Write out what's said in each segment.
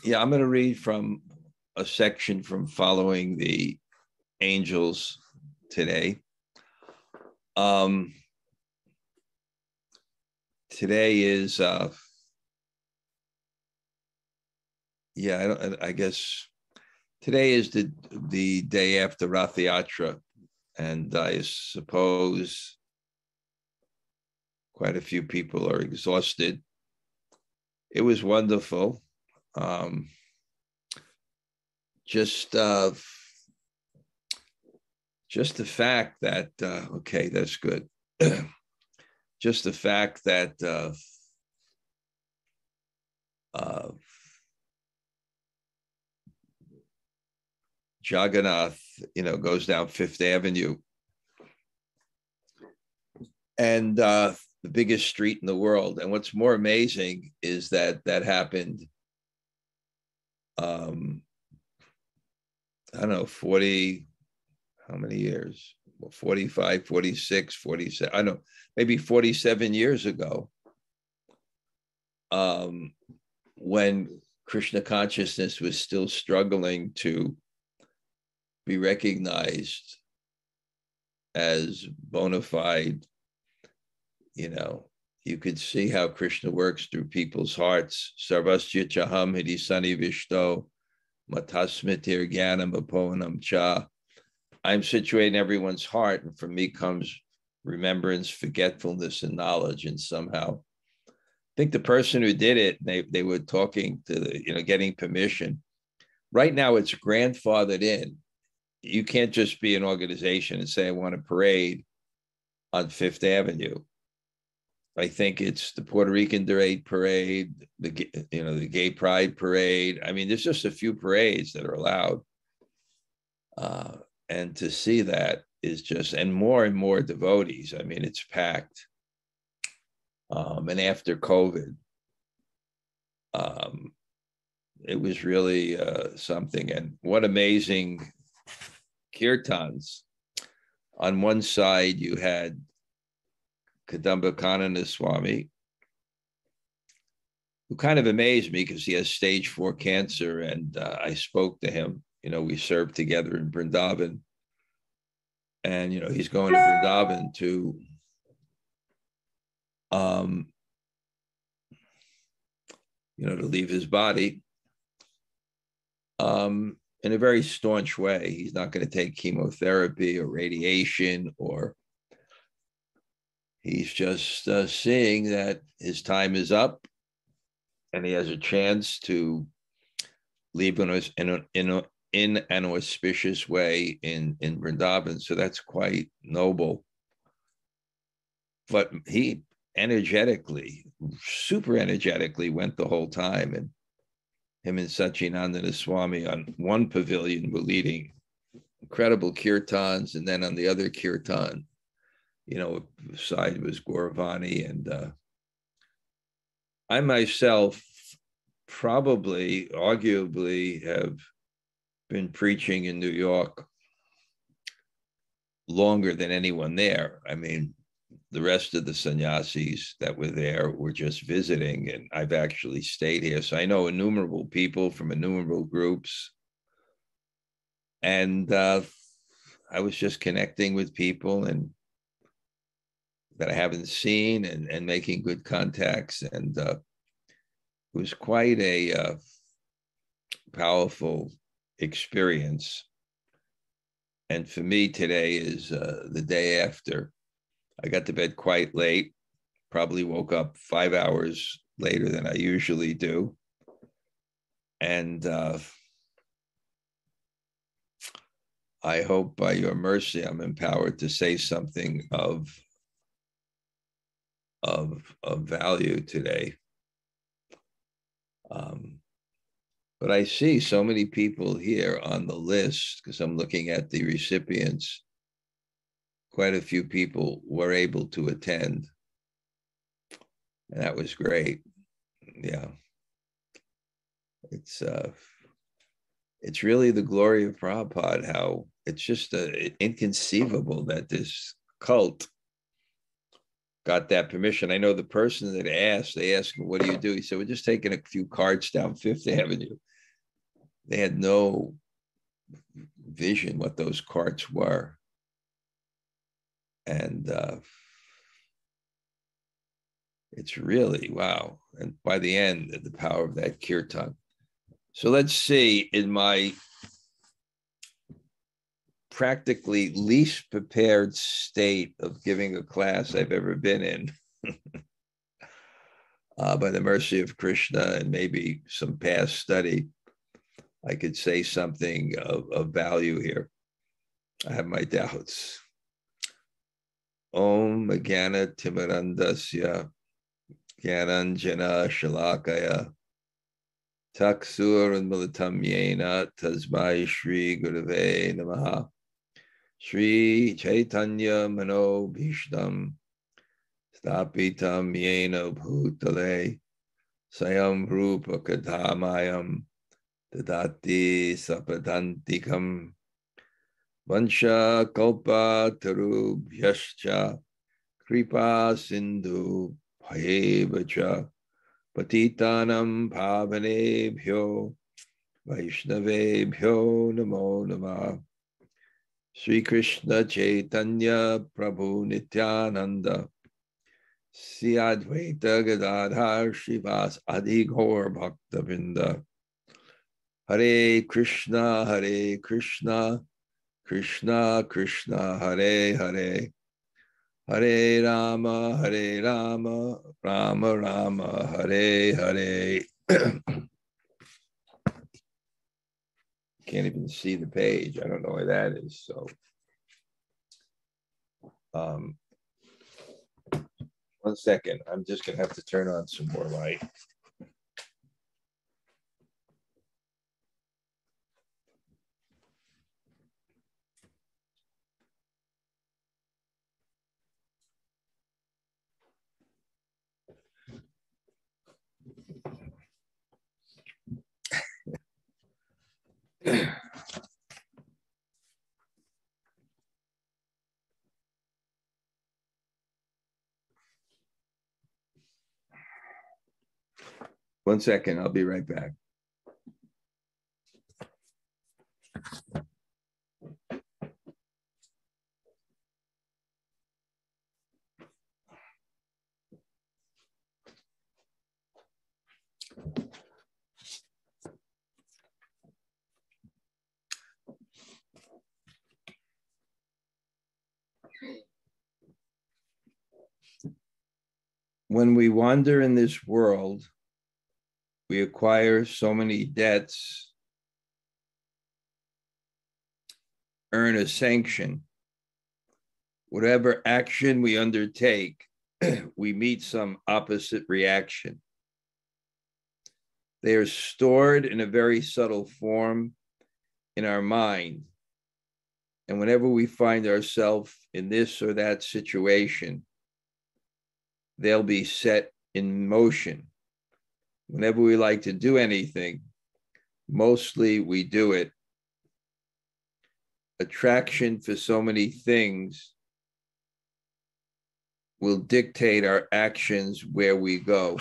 Yeah, I'm going to read from a section from Following the Angels today. Today is, I guess today is the day after Ratha Yatra, and I suppose quite a few people are exhausted. It was wonderful. Just the fact that, okay, that's good. Just the fact that Jagannath, goes down Fifth Avenue, and the biggest street in the world. And what's more amazing is that happened, I don't know, 40, how many years? Well, 45, 46, 47, I don't know, maybe 47 years ago, when Krishna consciousness was still struggling to be recognized as bona fide. You could see how Krishna works through people's hearts. Sarvasya chaham hidisani vishto matasmitir jnanam apohanam cha. I'm situated in everyone's heart, and from me comes remembrance, forgetfulness, and knowledge. And somehow, I think the person who did it, they were talking to getting permission. Right now, it's grandfathered in. You can't just be an organization and say, I want a parade on Fifth Avenue. I think it's the Puerto Rican Day Parade, the Gay Pride Parade. I mean, there's just a few parades that are allowed. And to see that is just, and more devotees. I mean, it's packed. And after COVID, it was really something. And what amazing kirtans. On one side, you had Kadamba Swami, who kind of amazed me because he has stage 4 cancer. And I spoke to him. We served together in Vrindavan. And, he's going to Vrindavan to to leave his body in a very staunch way. He's not going to take chemotherapy or radiation, or he's just seeing that his time is up and he has a chance to leave in an auspicious way in Vrindavan. So that's quite noble. But he super energetically went the whole time. And him and Sachinandana Swami on one pavilion were leading incredible kirtans. And then on the other kirtan, side was Gauravani. And I myself arguably have been preaching in New York longer than anyone there. I mean, the rest of the sannyasis that were there were just visiting, and I've actually stayed here. So I know innumerable people from innumerable groups. And I was just connecting with people and that I haven't seen and making good contacts. And it was quite a powerful experience. And for me, today is the day after. I got to bed quite late, probably woke up 5 hours later than I usually do. And I hope by your mercy, I'm empowered to say something of value today. But I see so many people here on the list, because I'm looking at the recipients. Quite a few people were able to attend. And that was great. Yeah. It's really the glory of Prabhupada, how it's just inconceivable that this cult got that permission. I know the person that asked, they asked him, what do you do? He said, we're just taking a few carts down Fifth Avenue. They had no vision what those carts were. And it's really, wow. And by the end, the power of that kirtan. So let's see, in my practically least prepared state of giving a class I've ever been in, by the mercy of Krishna and maybe some past study, I could say something of value here. I have my doubts. Om Jnana Timirandasya Jnananjana Shalakaya Taksur Unmilitam Yena Tasmai Shri Gurave Namaha Shri Chaitanya Mano Bhishtam Stapitam Yena Bhutale Sayam Rupa Kadhamayam Tadati Sapadantikam Vansha Kalpa Tarubhyascha Kripa Sindhu Bhayevacha Patitanam Pavanebhyo Vaishnavebhyo Namo Namah Sri Krishna Chaitanya Prabhu Nityananda Sri Advaita Gadadhar Srivas Adi Gaur Bhaktavinda Hare Krishna Krishna Krishna Hare Hare Hare Rama Rama Rama Hare Hare. Can't even see the page. I don't know where that is. So one second. I'm just gonna have to turn on some more light. One second, I'll be right back. When we wander in this world, we acquire so many debts, earn a sanction. Whatever action we undertake, we meet some opposite reaction. They are stored in a very subtle form in our mind. And whenever we find ourselves in this or that situation, they'll be set in motion. Whenever we like to do anything, mostly we do it. Attraction for so many things will dictate our actions where we go.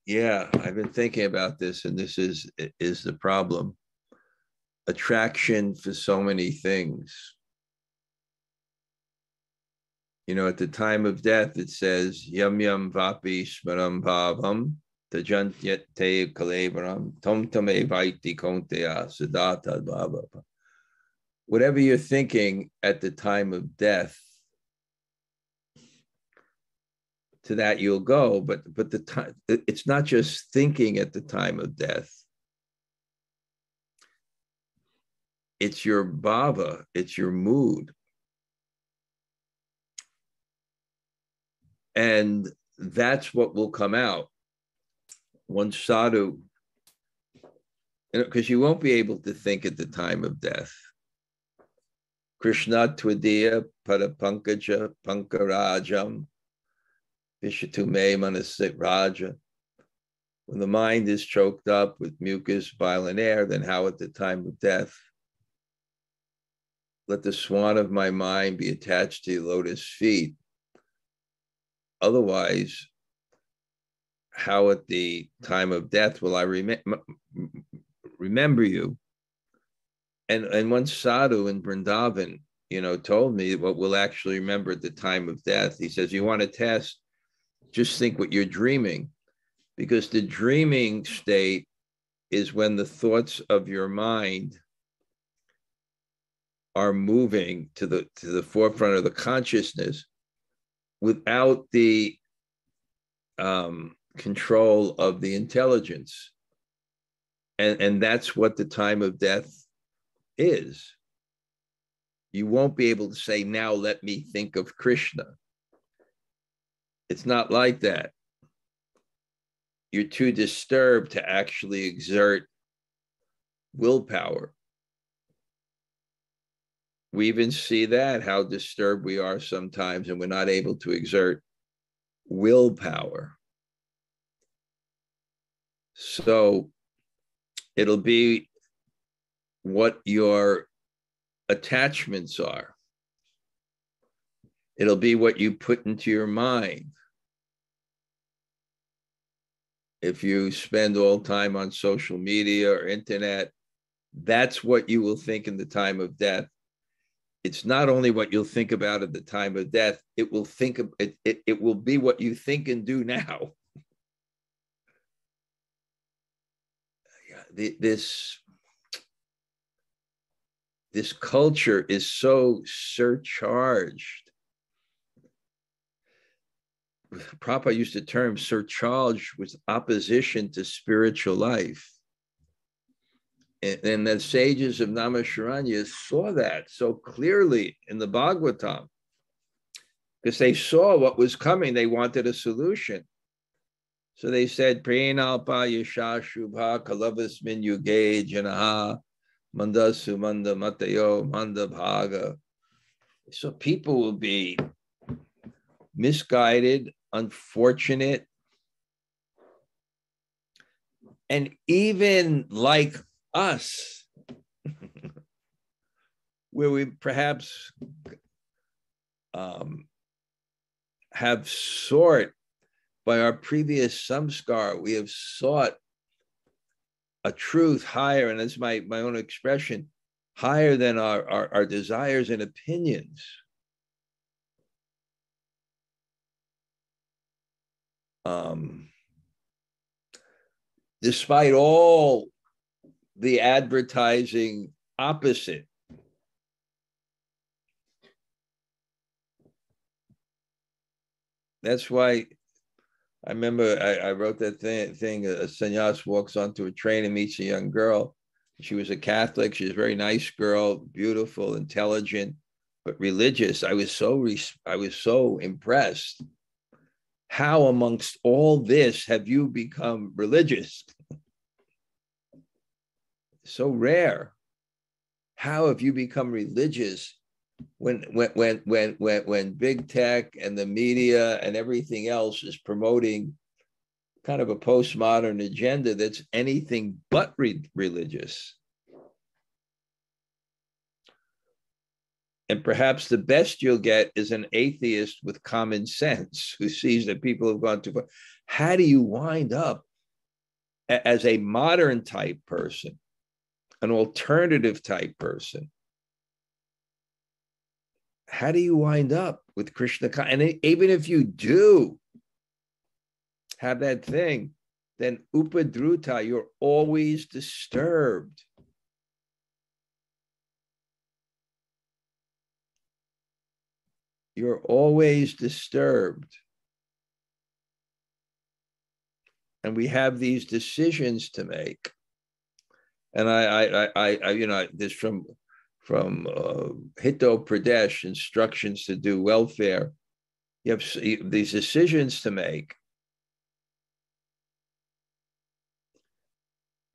Yeah, I've been thinking about this, and this is the problem. Attraction for so many things. You know, at the time of death, it says, yam yam vapi smaram bhavam tajantyate kalevaram tom tame vaiti konteya siddhata bhava. Whatever you're thinking at the time of death, to that you'll go. But the time, it's not just thinking at the time of death. It's your bhava, it's your mood. And that's what will come out. One sadhu, because you won't be able to think at the time of death. Krishna Tvadiya Parapankaja Pankarajam Vishatume Manasit Raja. When the mind is choked up with mucus, bile, and air, then how at the time of death? let the swan of my mind be attached to your lotus feet. Otherwise, how at the time of death will I remember you? And one sadhu in Vrindavan, told me what we'll actually remember at the time of death. He says, you want to test, just think what you're dreaming, because the dreaming state is when the thoughts of your mind are moving to the forefront of the consciousness without the control of the intelligence. And that's what the time of death is. You won't be able to say, now let me think of Krishna. It's not like that. You're too disturbed to actually exert willpower. We even see that, how disturbed we are sometimes, and we're not able to exert willpower. So it'll be what your attachments are. It'll be what you put into your mind. If you spend all time on social media or internet, that's what you will think in the time of death. It's not only what you'll think about at the time of death, it will be what you think and do now. This culture is so surcharged. Prabhupada used the term surcharged with opposition to spiritual life. And the sages of Naimisharanya saw that so clearly in the Bhagavatam, because they saw what was coming. They wanted a solution. So they said, Prenalpa Yasha Shubha Kalavasmin Yuge Janaha Manda Sumanda Matayo Manda Bhaga. So people will be misguided, unfortunate, and even like us, where we perhaps have sought by our previous samskar, we have sought a truth higher, and that's my own expression, higher than our desires and opinions. Despite all the advertising opposite. That's why I remember I wrote that thing, a sannyas walks onto a train and meets a young girl. She was a Catholic. She was a very nice girl, beautiful, intelligent, but religious. I was so impressed. How amongst all this have you become religious? So rare. How have you become religious when big tech and the media and everything else is promoting kind of a postmodern agenda that's anything but religious? And perhaps the best you'll get is an atheist with common sense who sees that people have gone too far. How do you wind up as a modern type person, an alternative type person? How do you wind up with Krishna-katha? And even if you do have that thing, then upadruta, you're always disturbed. You're always disturbed. And we have these decisions to make. And I this from Hito Pradesh, instructions to do welfare. You have these decisions to make.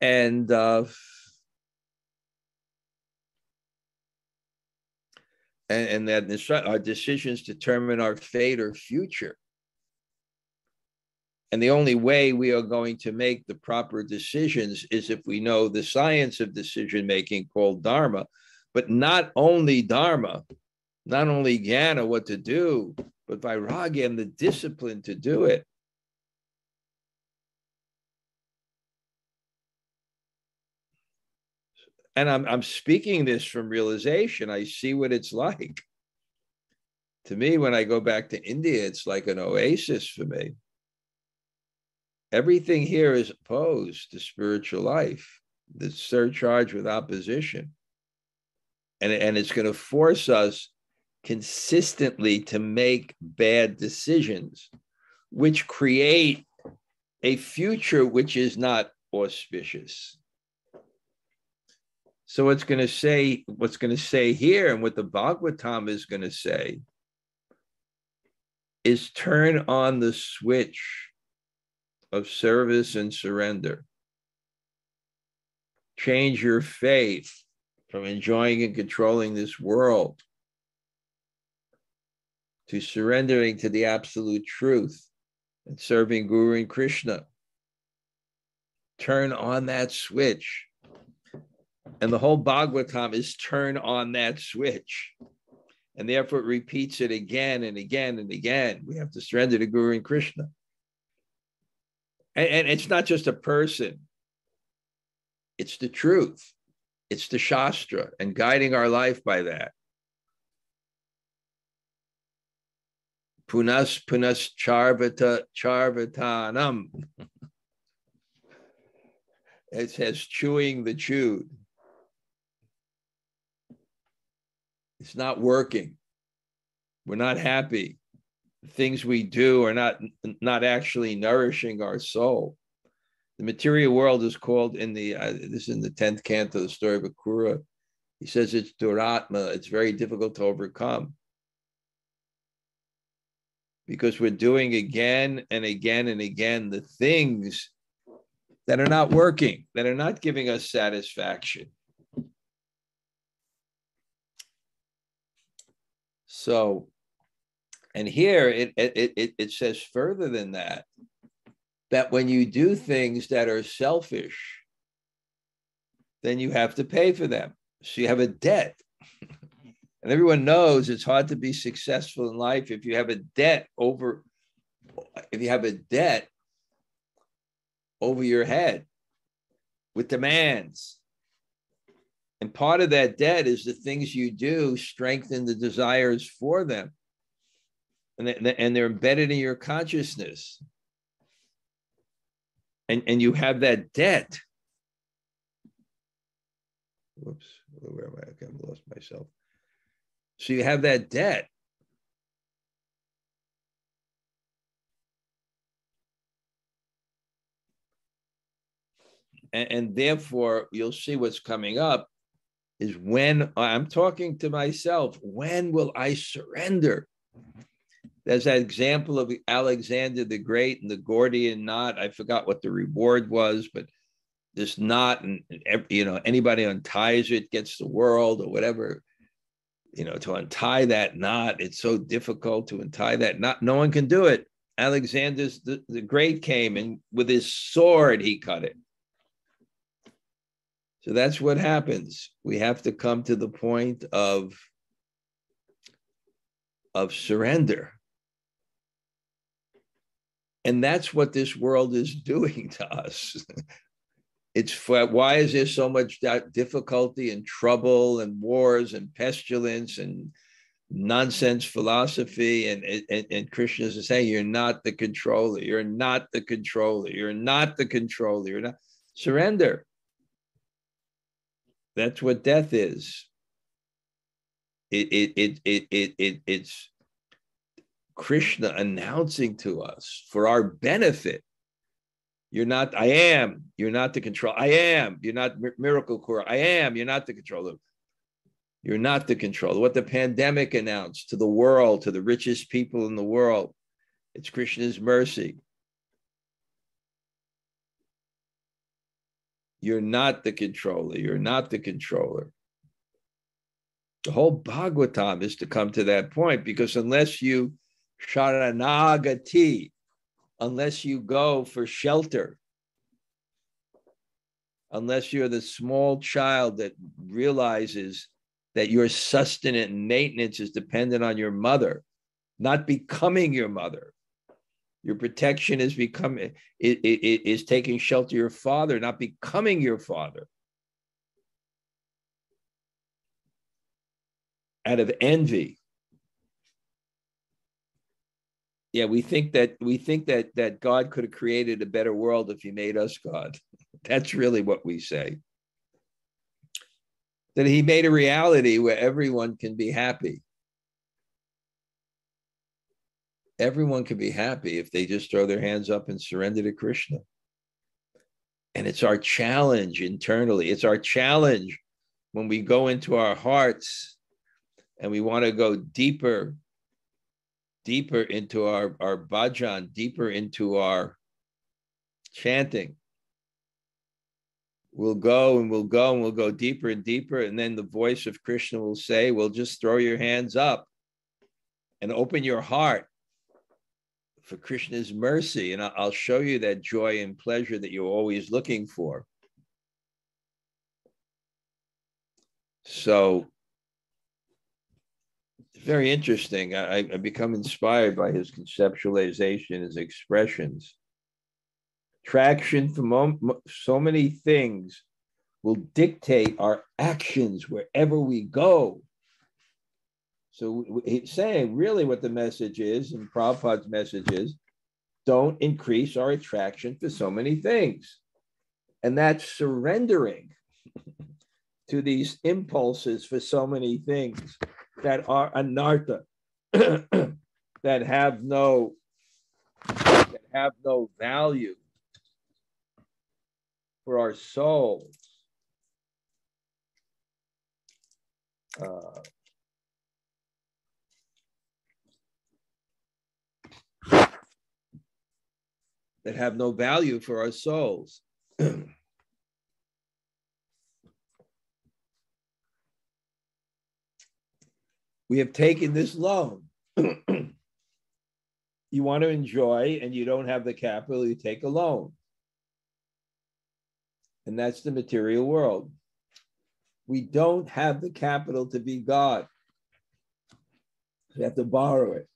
And that our decisions determine our fate or future. And the only way we are going to make the proper decisions is if we know the science of decision making called Dharma. but not only dharma, not only jnana, what to do, but vairagya and the discipline to do it. And I'm speaking this from realization. I see what it's like. To me, when I go back to India, it's like an oasis for me. Everything here is opposed to spiritual life. The surcharge with opposition. And it's going to force us consistently to make bad decisions, which create a future which is not auspicious. So what's going to say here, and what the Bhagavatam is going to say, is turn on the switch of service and surrender. Change your faith from enjoying and controlling this world to surrendering to the absolute truth and serving Guru and Krishna. Turn on that switch. And the whole Bhagavatam is turn on that switch. And therefore it repeats it again and again and again. We have to surrender to Guru and Krishna. And it's not just a person. It's the truth. It's the Shastra, and guiding our life by that. Punas charvatanam. It says chewing the chewed. It's not working. We're not happy. The things we do are not actually nourishing our soul. The material world is called this is in the 10th canto, the story of Akrura. He says it's duratma. It's very difficult to overcome because we're doing again and again and again the things that are not working, that are not giving us satisfaction. So, and here it says further than that when you do things that are selfish, then you have to pay for them. So you have a debt. And everyone knows it's hard to be successful in life if you have a debt over your head with demands. And part of that debt is the things you do strengthen the desires for them. And they're embedded in your consciousness. And you have that debt. Whoops, where am I? Okay, I've lost myself. So you have that debt. And therefore, you'll see what's coming up is when I'm talking to myself, when will I surrender? There's that example of Alexander the Great and the Gordian knot. I forgot what the reward was, but this knot, and anybody unties it gets the world or whatever. To untie that knot, it's so difficult to untie that knot. No one can do it. Alexander the Great came, and with his sword, he cut it. So that's what happens. We have to come to the point of surrender. And that's what this world is doing to us. Why is there so much difficulty and trouble and wars and pestilence and nonsense philosophy? And Krishna is saying, you're not the controller. You're not the controller. You're not the controller. You're not. Surrender. That's what death is. It's Krishna announcing to us for our benefit. You're not, I am, you're not the control. I am, you're not miracle core. I am, you're not the controller. You're not the controller. What the pandemic announced to the world, to the richest people in the world, it's Krishna's mercy. You're not the controller. You're not the controller. The whole Bhagavatam is to come to that point, because unless you sharanagati, unless you go for shelter, unless you're the small child that realizes that your sustenance and maintenance is dependent on your mother, not becoming your mother. Your protection is is taking shelter of your father, not becoming your father. Out of envy. Yeah, we think that God could have created a better world if he made us God. That's really what we say. That he made a reality where everyone can be happy. Everyone can be happy if they just throw their hands up and surrender to Krishna. And it's our challenge internally. It's our challenge when we go into our hearts and we want to go deeper into our bhajan, deeper into our chanting. We'll go and we'll go deeper and deeper. And then the voice of Krishna will say, well, just throw your hands up and open your heart for Krishna's mercy. And I'll show you that joy and pleasure that you're always looking for. So it's very interesting. I become inspired by his conceptualization, his expressions. Traction from so many things will dictate our actions wherever we go. So he's saying really what the message is, and Prabhupada's message is, don't increase our attraction for so many things. And that's surrendering to these impulses for so many things that are anartha, that have no value for our souls. That have no value for our souls. We have taken this loan. You want to enjoy and you don't have the capital, you take a loan. And that's the material world. We don't have the capital to be God. We have to borrow it.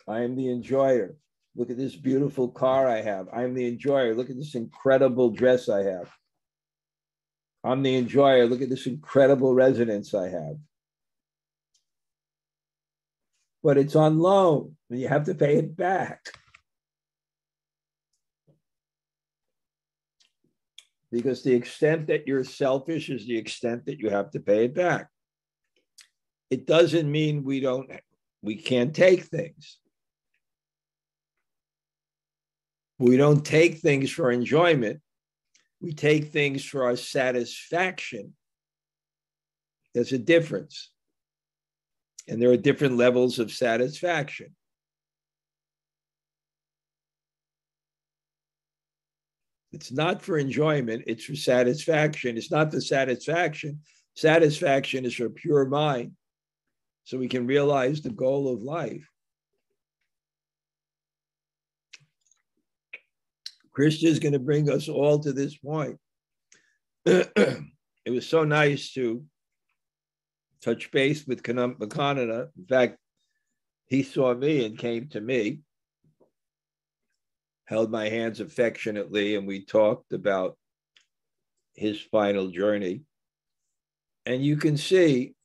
I am the enjoyer. Look at this beautiful car I have. I'm the enjoyer. Look at this incredible dress I have. I'm the enjoyer. Look at this incredible residence I have. But it's on loan, and you have to pay it back. Because the extent that you're selfish is the extent that you have to pay it back. It doesn't mean we can't take things. We don't take things for enjoyment. We take things for our satisfaction. There's a difference. And there are different levels of satisfaction. It's not for enjoyment, it's for satisfaction. It's not for satisfaction. Satisfaction is for pure mind, so we can realize the goal of life. Krishna is going to bring us all to this point. It was so nice to touch base with Kanana. In fact, he saw me and came to me, held my hands affectionately, and we talked about his final journey. And you can see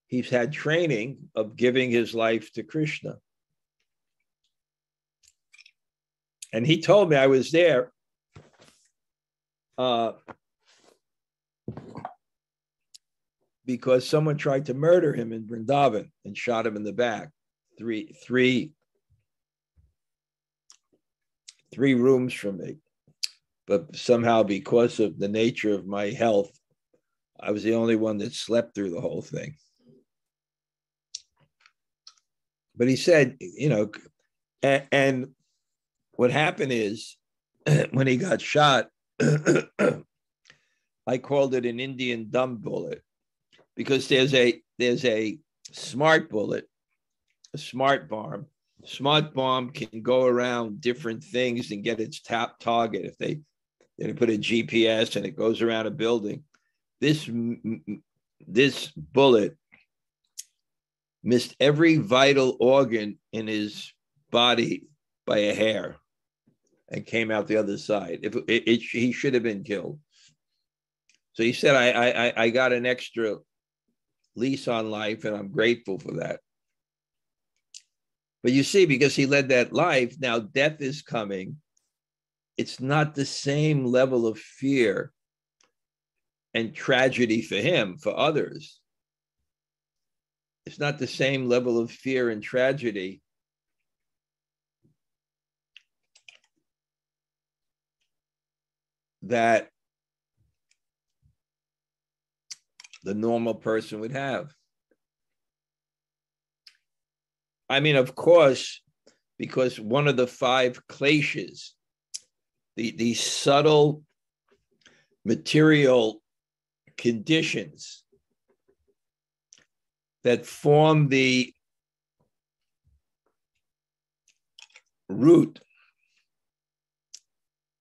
he's had training of giving his life to Krishna. And he told me, I was there, because someone tried to murder him in Vrindavan and shot him in the back. Three rooms from me. But somehow, because of the nature of my health, I was the only one that slept through the whole thing. But he said, and what happened is, when he got shot, I called it an Indian dumb bullet, because there's a smart bullet, a smart bomb. Smart bomb can go around different things and get its top target. If they put a GPS and it goes around a building, this this bullet missed every vital organ in his body by a hair and came out the other side. He should have been killed. So he said, I got an extra lease on life, and I'm grateful for that. But you see, because he led that life, now death is coming. It's not the same level of fear and tragedy for him, for others. It's not the same level of fear and tragedy that the normal person would have. I mean, of course, because one of the 5 kleshas, the subtle material conditions that form the root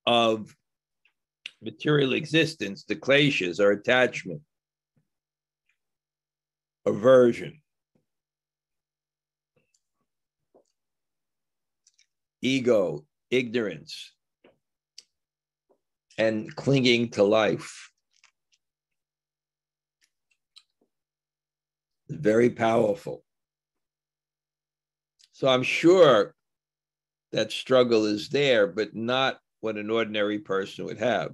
of material existence, the kleshas, are attachment, aversion, ego, ignorance, and clinging to life. It's very powerful. So I'm sure that struggle is there, but not what an ordinary person would have.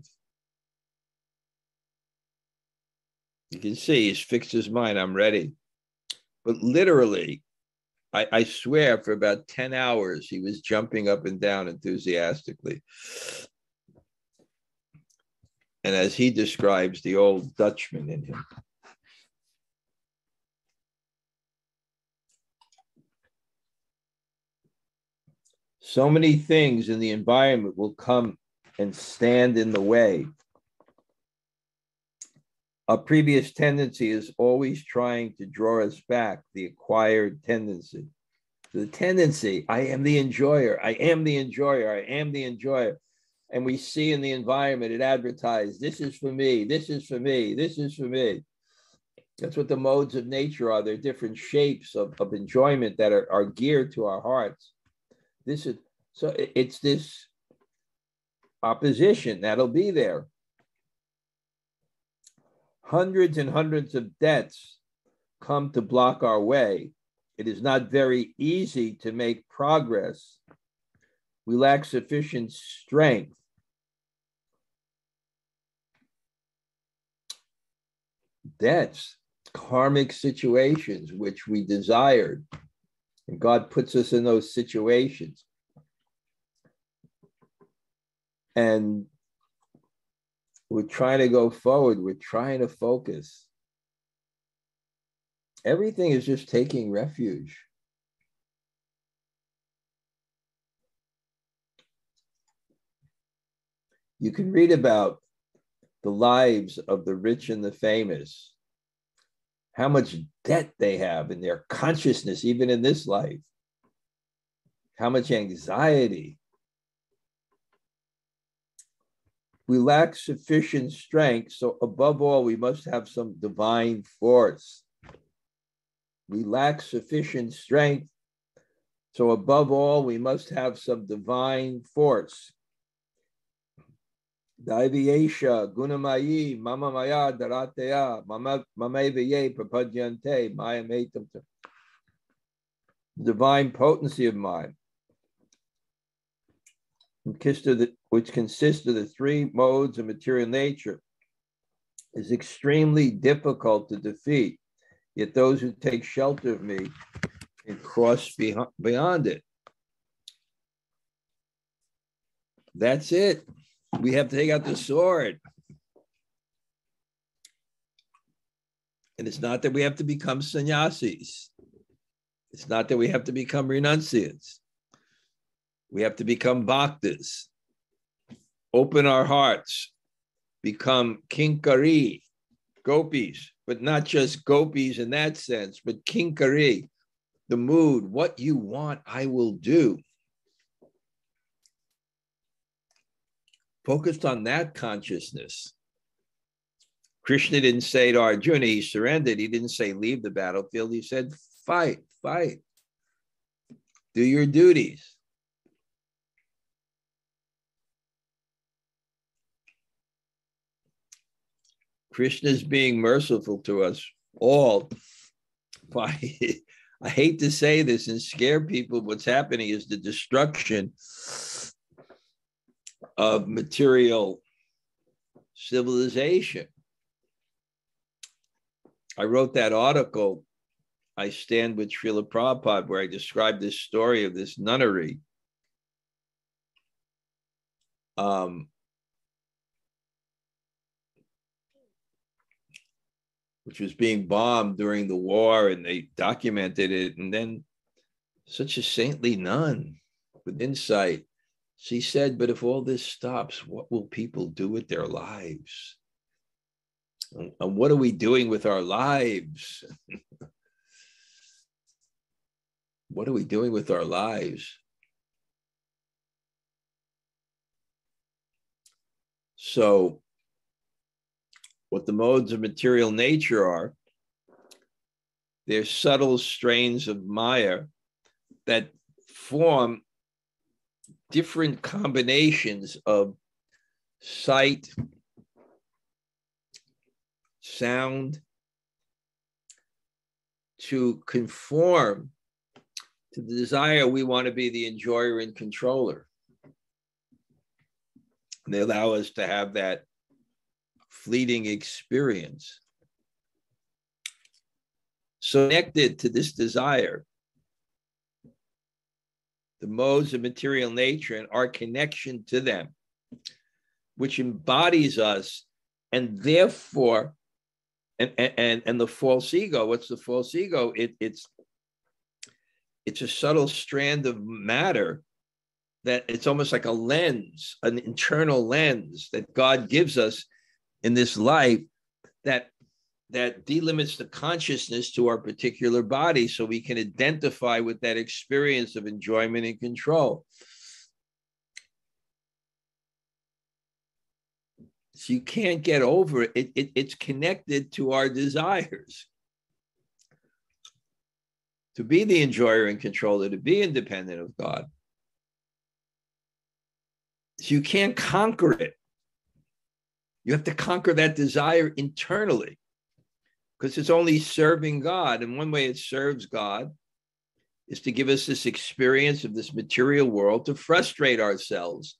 You can see he's fixed his mind, I'm ready. But literally, I swear for about 10 hours, he was jumping up and down enthusiastically. And as he describes the old Dutchman in him. So many things in the environment will come and stand in the way. Our previous tendency is always trying to draw us back, the acquired tendency. The tendency, I am the enjoyer, I am the enjoyer, I am the enjoyer. And we see in the environment, it advertised, this is for me, this is for me, this is for me. That's what the modes of nature are. They're different shapes of enjoyment that are geared to our hearts. It's this opposition that'll be there. Hundreds and hundreds of debts come to block our way. It is not very easy to make progress. We lack sufficient strength. Debts, karmic situations which we desired. And God puts us in those situations. And we're trying to go forward. We're trying to focus. Everything is just taking refuge. You can read about the lives of the rich and the famous, how much debt they have in their consciousness, even in this life, how much anxiety. We lack sufficient strength, so above all, we must have some divine force. We lack sufficient strength, so above all, we must have some divine force. Daiviyesha gunamayi mama maya darateya mamaviye prapadyante mayametam. Divine potency of mind, which consists of the 3 modes of material nature, is extremely difficult to defeat. Yet those who take shelter of me can cross beyond it. That's it. We have to take out the sword. And it's not that we have to become sannyasis. It's not that we have to become renunciates. We have to become bhaktas. Open our hearts. Become kinkari, gopis, but not just gopis in that sense, but kinkari, the mood, what you want, I will do. Focused on that consciousness. Krishna didn't say to Arjuna, he surrendered. He didn't say, leave the battlefield. He said, fight, fight. Do your duties. Krishna is being merciful to us all. I hate to say this and scare people. What's happening is the destruction of material civilization. I wrote that article, I Stand with Srila Prabhupada, where I described this story of this nunnery. Which was being bombed during the war, and they documented it. And then such a saintly nun with insight, she said, but if all this stops, what will people do with their lives? And what are we doing with our lives? What are we doing with our lives? So what the modes of material nature are, they're subtle strains of Maya that form different combinations of sight, sound, to conform to the desire we want to be the enjoyer and controller. And they allow us to have that fleeting experience. So connected to this desire, the modes of material nature and our connection to them, which embodies us, and therefore, and the false ego. What's the false ego? It's a subtle strand of matter that it's almost like a lens, an internal lens that God gives us in this life that delimits the consciousness to our particular body so we can identify with that experience of enjoyment and control. So you can't get over it. It's connected to our desires. To be the enjoyer and controller, to be independent of God. So you can't conquer it. You have to conquer that desire internally because it's only serving God. And one way it serves God is to give us this experience of this material world, to frustrate ourselves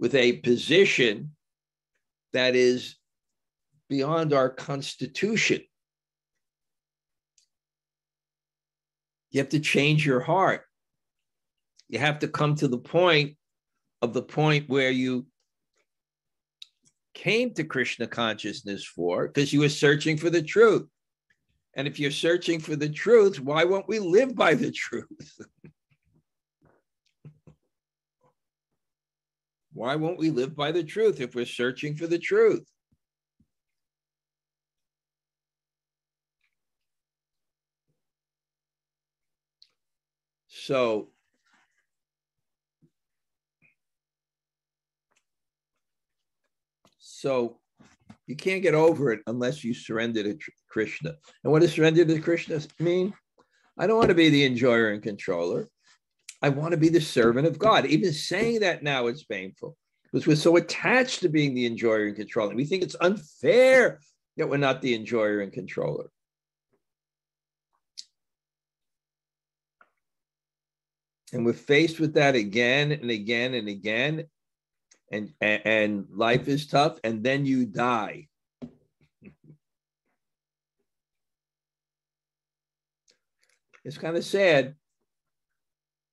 with a position that is beyond our constitution. You have to change your heart. You have to come to the point where you came to Krishna consciousness for, because you were searching for the truth. And if you're searching for the truth, why won't we live by the truth? Why won't we live by the truth if we're searching for the truth? So you can't get over it unless you surrender to Krishna. And what does surrender to Krishna mean? I don't want to be the enjoyer and controller. I want to be the servant of God. Even saying that now, it's painful because we're so attached to being the enjoyer and controller. We think it's unfair that we're not the enjoyer and controller. And we're faced with that again and again and again. And life is tough, and then you die. It's kind of sad.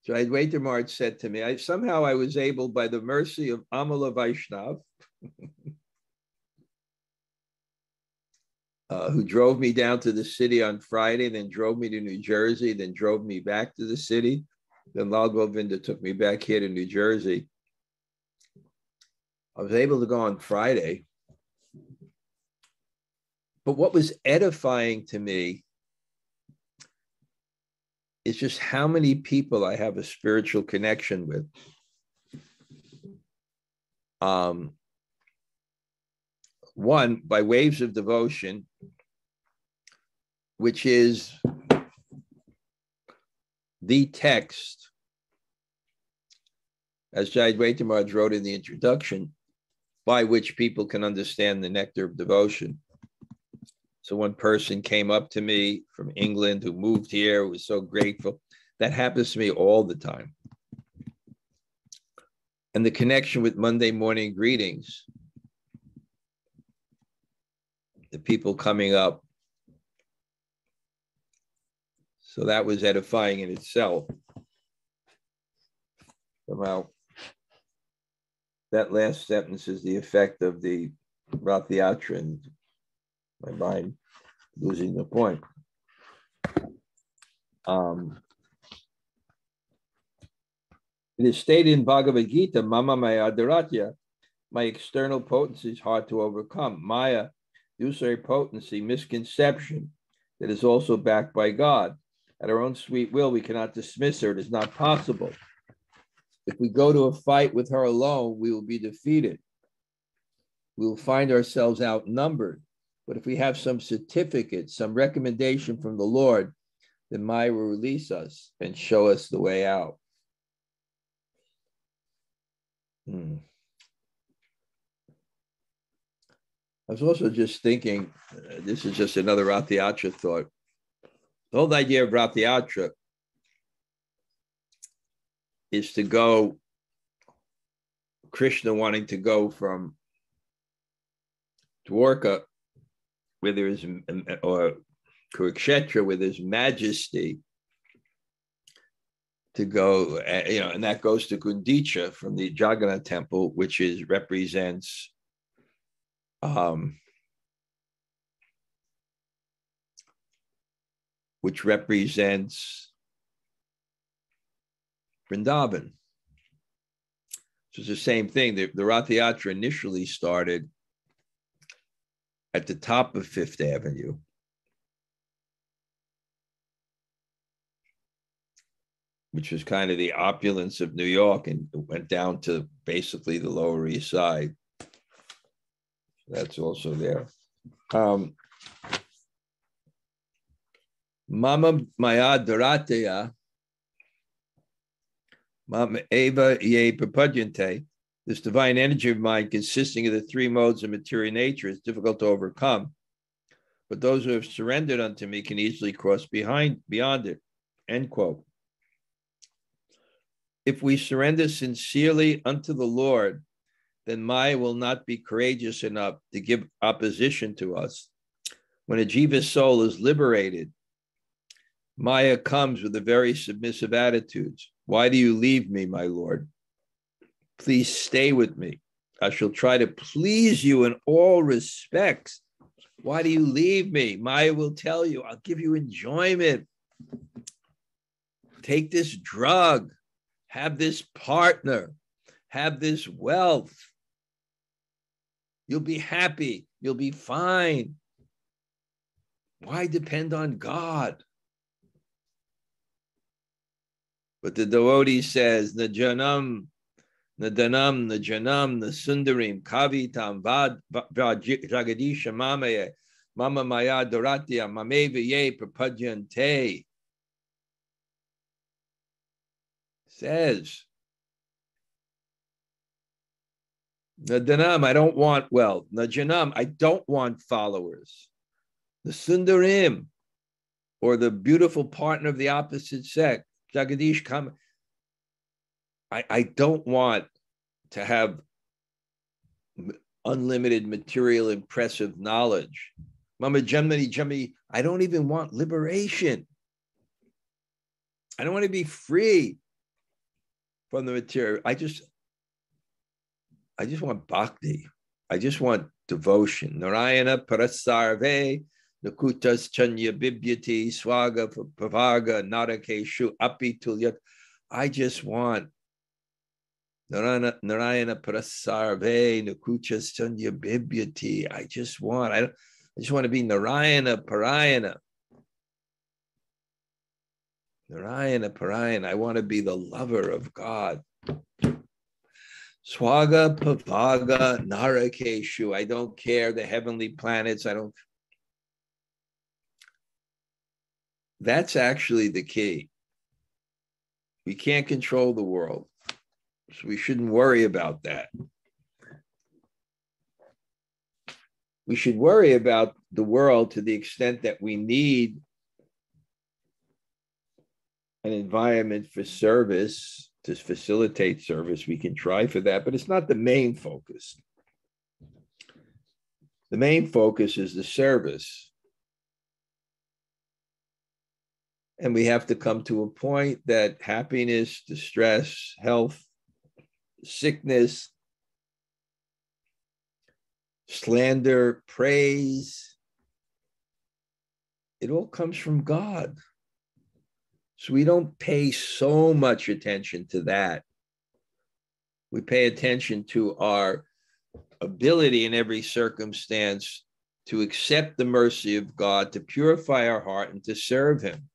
Advaita Maharaj said to me, somehow I was able, by the mercy of Amala Vaishnav, who drove me down to the city on Friday, then drove me to New Jersey, then drove me back to the city. Then Lal Govinda took me back here to New Jersey. I was able to go on Friday. But what was edifying to me is just how many people I have a spiritual connection with. One, by waves of devotion, which is the text, as Jayadvaita Maharaj wrote in the introduction, by which people can understand the nectar of devotion. So one person came up to me from England who moved here, was so grateful. That happens to me all the time. And the connection with Monday morning greetings, the people coming up. So that was edifying in itself. Somehow, that last sentence is the effect of the Ratha Yatra, and my mind losing the point. It is stated in Bhagavad Gita, Mama Maya Dharatya, my external potency is hard to overcome. Maya, illusory potency, misconception that is also backed by God. At our own sweet will, we cannot dismiss her. It is not possible. If we go to a fight with her alone, we will be defeated. We will find ourselves outnumbered. But if we have some certificate, some recommendation from the Lord, then Maya will release us and show us the way out. I was also just thinking, this is just another Ratha Yatra thought. The whole idea of Ratha Yatra is to go, Krishna wanting to go from Dwarka, where there is, or Kurukshetra, where there's majesty, to go, and that goes to Gundicha from the Jagannath temple, which represents Vrindavan. So it's the same thing. The Ratha Yatra initially started at the top of Fifth Avenue, which was kind of the opulence of New York, and it went down to basically the Lower East Side. That's also there. Mama Maya Dharatya, Mama Eva Ye Prapadyante, this divine energy of mine consisting of the three modes of material nature is difficult to overcome, but those who have surrendered unto me can easily cross beyond it. End quote. If we surrender sincerely unto the Lord, then Maya will not be courageous enough to give opposition to us. When a jiva's soul is liberated, Maya comes with a very submissive attitudes. Why do you leave me, my Lord? Please stay with me. I shall try to please you in all respects. Why do you leave me? Maya will tell you, I'll give you enjoyment. Take this drug. Have this partner. Have this wealth. You'll be happy. You'll be fine. Why depend on God? But the devotee says, Najanam, Nadanam, Najanam, Nasundarim, Kavitam, Jagadisha Mamaye, Mama Maya Dharatya, Mameva Ye Prapadyante. Says, Nadanam, I don't want wealth. Najanam, I don't want followers. The Sundarim, or the beautiful partner of the opposite sex, Jagadish Kama, I don't want to have unlimited material impressive knowledge. Mama Jamani, I don't even want liberation. I don't want to be free from the material. I just want bhakti. I just want devotion. Narayana parasarve, nakutas chanya bibyati, swaga pavaga, narakeshu api tulyat. I just want Narayana parasarve, nakutas chanya bibyati. I just want to be Narayana parayana. Narayana parayana. I want to be the lover of God. Swaga Pavaga Narakeshu. I don't care. The heavenly planets, I don't. That's actually the key. We can't control the world, so we shouldn't worry about that. We should worry about the world to the extent that we need an environment for service, to facilitate service. We can try for that, but it's not the main focus. The main focus is the service. And we have to come to a point that happiness, distress, health, sickness, slander, praise, it all comes from God. So we don't pay so much attention to that. We pay attention to our ability in every circumstance to accept the mercy of God, to purify our heart, and to serve him.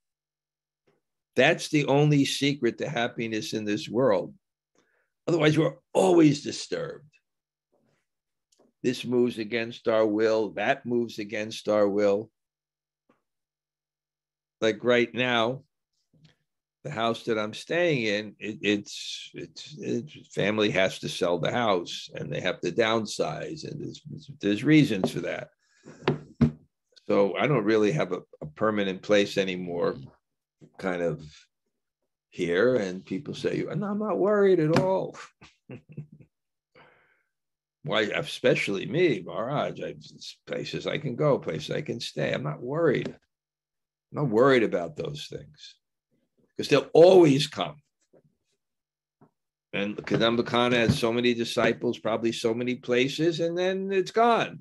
That's the only secret to happiness in this world. Otherwise, we're always disturbed. This moves against our will. That moves against our will. Like right now, the house that I'm staying in, it's family has to sell the house and they have to downsize, and there's reasons for that. So I don't really have a permanent place anymore, kind of here. And people say, "No, I'm not worried at all." Why, especially me, Mahārāja, I have places I can go, places I can stay. I'm not worried. I'm not worried about those things, because they'll always come. And Kadamba Khan has so many disciples, probably so many places, and then it's gone.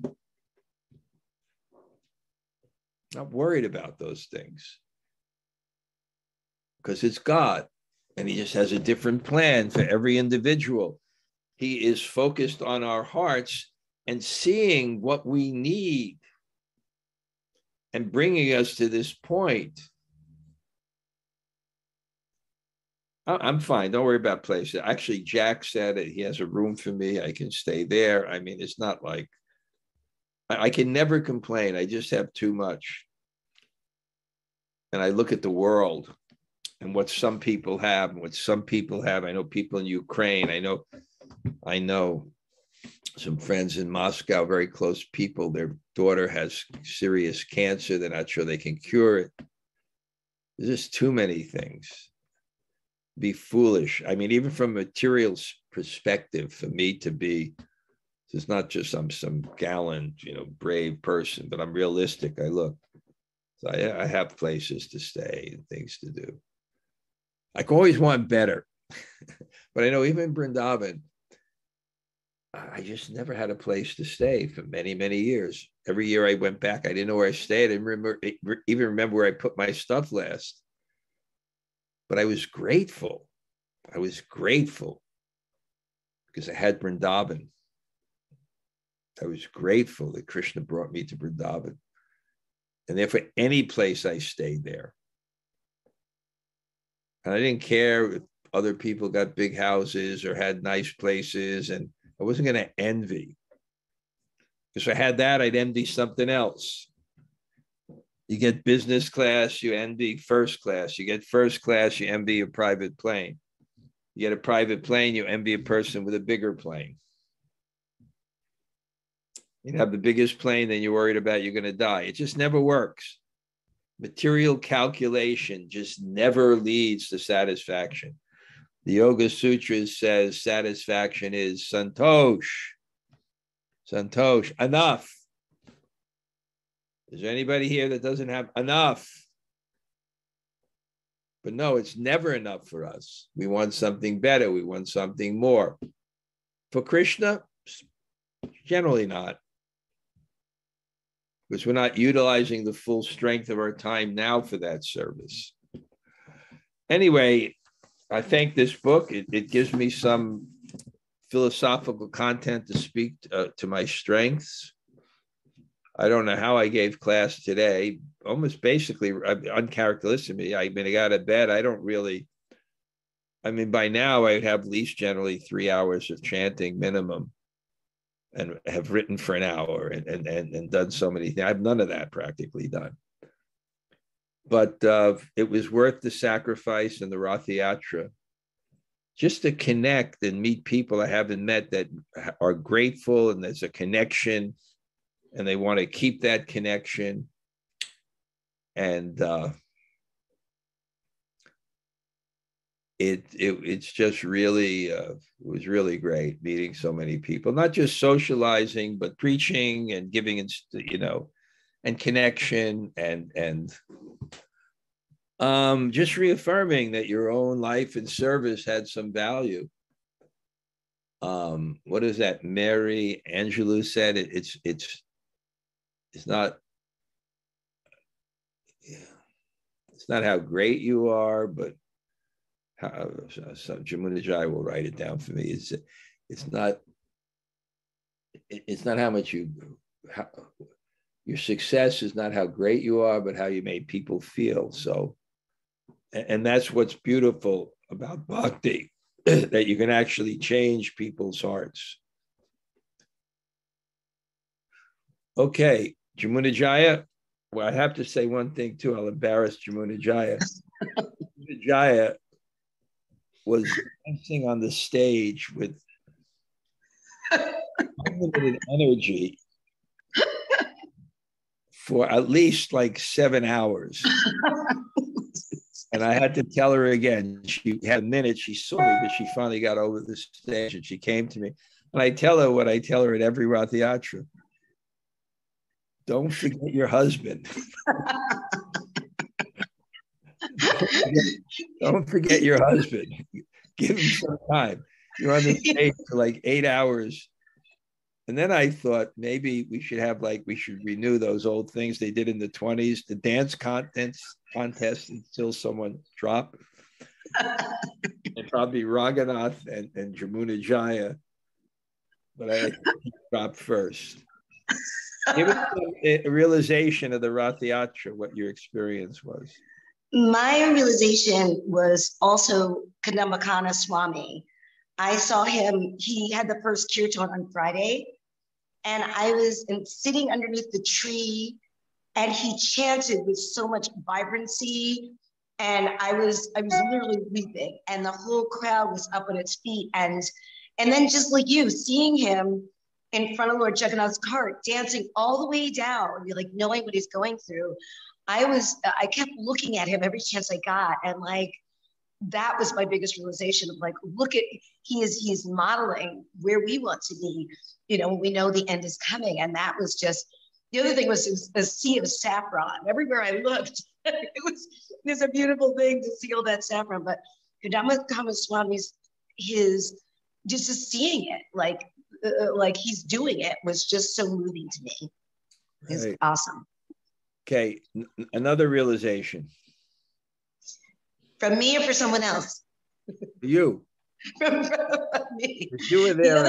Not worried about those things, because it's God, and he just has a different plan for every individual. He is focused on our hearts and seeing what we need and bringing us to this point. I'm fine. Don't worry about places. Actually, Jack said that he has a room for me. I can stay there. I mean, it's not like I can never complain. I just have too much. And I look at the world and what some people have and what some people have. I know people in Ukraine. I know some friends in Moscow, very close people. Their daughter has serious cancer. They're not sure they can cure it. There's just too many things. Be foolish. I mean, even from a material perspective, for me to be, it's not just I'm some gallant, brave person, but I'm realistic. I look. So I have places to stay and things to do. I can always want better. But I know even in Vrindavan, I just never had a place to stay for many, many years. Every year I went back, I didn't know where I stayed. I didn't even remember where I put my stuff last. But I was grateful. I was grateful because I had Vrindavan. I was grateful that Krishna brought me to Vrindavan. And therefore, any place I stayed there. And I didn't care if other people got big houses or had nice places, and I wasn't going to envy. Because if I had that, I'd envy something else. You get business class, you envy first class. You get first class, you envy a private plane. You get a private plane, you envy a person with a bigger plane. You have the biggest plane, then you're worried about you're going to die. It just never works. Material calculation just never leads to satisfaction. The Yoga Sutras says satisfaction is santosh. Santosh, enough. Is there anybody here that doesn't have enough? But no, it's never enough for us. We want something better. We want something more. For Krishna, generally not. Because we're not utilizing the full strength of our time now for that service. Anyway, I thank this book. It gives me some philosophical content to speak to my strengths. I don't know how I gave class today. Almost basically uncharacteristic of me. I got out of bed. I don't really I mean, by now I'd have at least generally 3 hours of chanting minimum, and have written for an hour and done so many things. I have none of that practically done. But it was worth the sacrifice and the Ratha Yatra, just to connect and meet people I haven't met that are grateful, and there's a connection, and they want to keep that connection. And it's just really, it was really great meeting so many people, not just socializing, but preaching and giving, and connection, and just reaffirming that your own life and service had some value. What is that? Mary Angelou said, it's not, it's not how great you are, but how, so Jamuna Jai will write it down for me. It's not how much your success is not how great you are, but how you made people feel. So, and that's what's beautiful about Bhakti, that you can actually change people's hearts. Okay, Jamuna Jaya. Well, I have to say one thing too. I'll embarrass Jamuna Jaya. Jamuna Jaya was dancing on the stage with unlimited energy for at least like 7 hours. And I had to tell her again. She had a minute, she saw me, but she finally got over the stage and she came to me. And I tell her what I tell her at every Ratha Yatra: don't forget your husband. Don't forget your husband. Give him some time. You're on the stage for like 8 hours. And then I thought maybe we should renew those old things they did in the 20s, the dance contest until someone dropped. And probably Raghunath and Jamuna Jaya. But I dropped first. Give us a realization of the Ratha Yatra, what your experience was. My realization was also Krishna-katha Swami. I saw him, he had the first kirtan on Friday, and I was sitting underneath the tree, and he chanted with so much vibrancy, and I was literally weeping, and the whole crowd was up on its feet, and then just like you, seeing him in front of Lord Jagannath's cart, dancing all the way down, like knowing what he's going through. I kept looking at him every chance I got, and like, that was my biggest realization of like, look at, he's modeling where we want to be, when we know the end is coming. And that was just, the other thing was a sea of saffron. Everywhere I looked, it was a beautiful thing to see all that saffron. But Krishna-katha Swami's, just seeing it, like he's doing it, was just so moving to me. It's right. Awesome. Okay, another realization. From me or for someone else? For you. from me. You were there.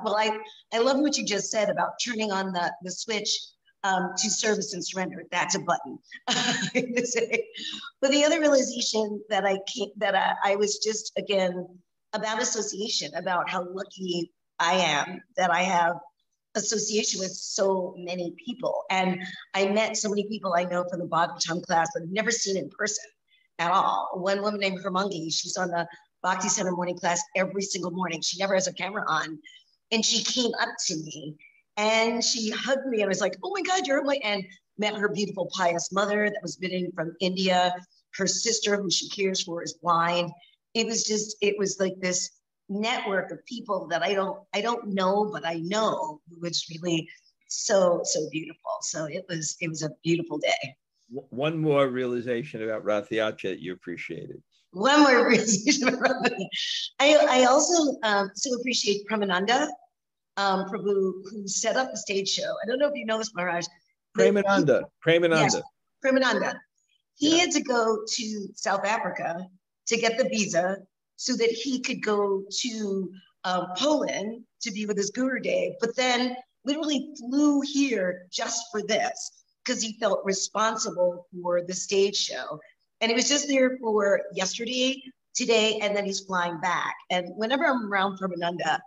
Well, I love what you just said about turning on the switch to service and surrender. That's a button. But the other realization that I was just, again, about association, about how lucky I am that I have association with so many people. And I met so many people I know from the Bhagavatam class that I've never seen in person at all. One woman named Hermangi, she's on the Bhakti Center morning class every single morning. She never has her camera on. And she came up to me and she hugged me and I was like, oh my God, you're my, and met her beautiful pious mother that was visiting from India. Her sister, who she cares for, is blind. It was like this network of people that I don't know, but I know. It was really so beautiful. So it was a beautiful day. One more realization about Ratha Yatra that you appreciated. One more realization about Ratha Yatra. I also so appreciate Premananda Prabhu, who set up the stage show. I don't know if you know this, Mahārāja. Premananda. Yes, Premananda. He had to go to South Africa to get the visa so that he could go to Poland to be with his Gurudev, but then literally flew here just for this because he felt responsible for the stage show. And he was just there for yesterday today, and then he's flying back. And whenever I'm around Permananda,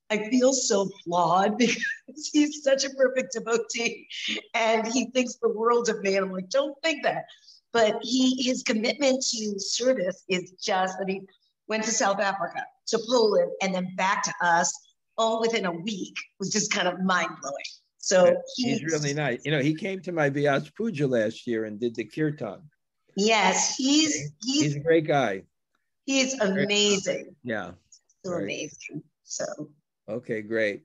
I feel so flawed because he's such a perfect devotee and he thinks the world of me. And I'm like, don't think that. But his commitment to service is just that he went to South Africa, to Poland, and then back to us all within a week. It was just kind of mind-blowing. So he's really nice. You know, he came to my Vyas Puja last year and did the kirtan. Yes, he's a great guy. He's amazing. Yeah. So amazing. So okay, great.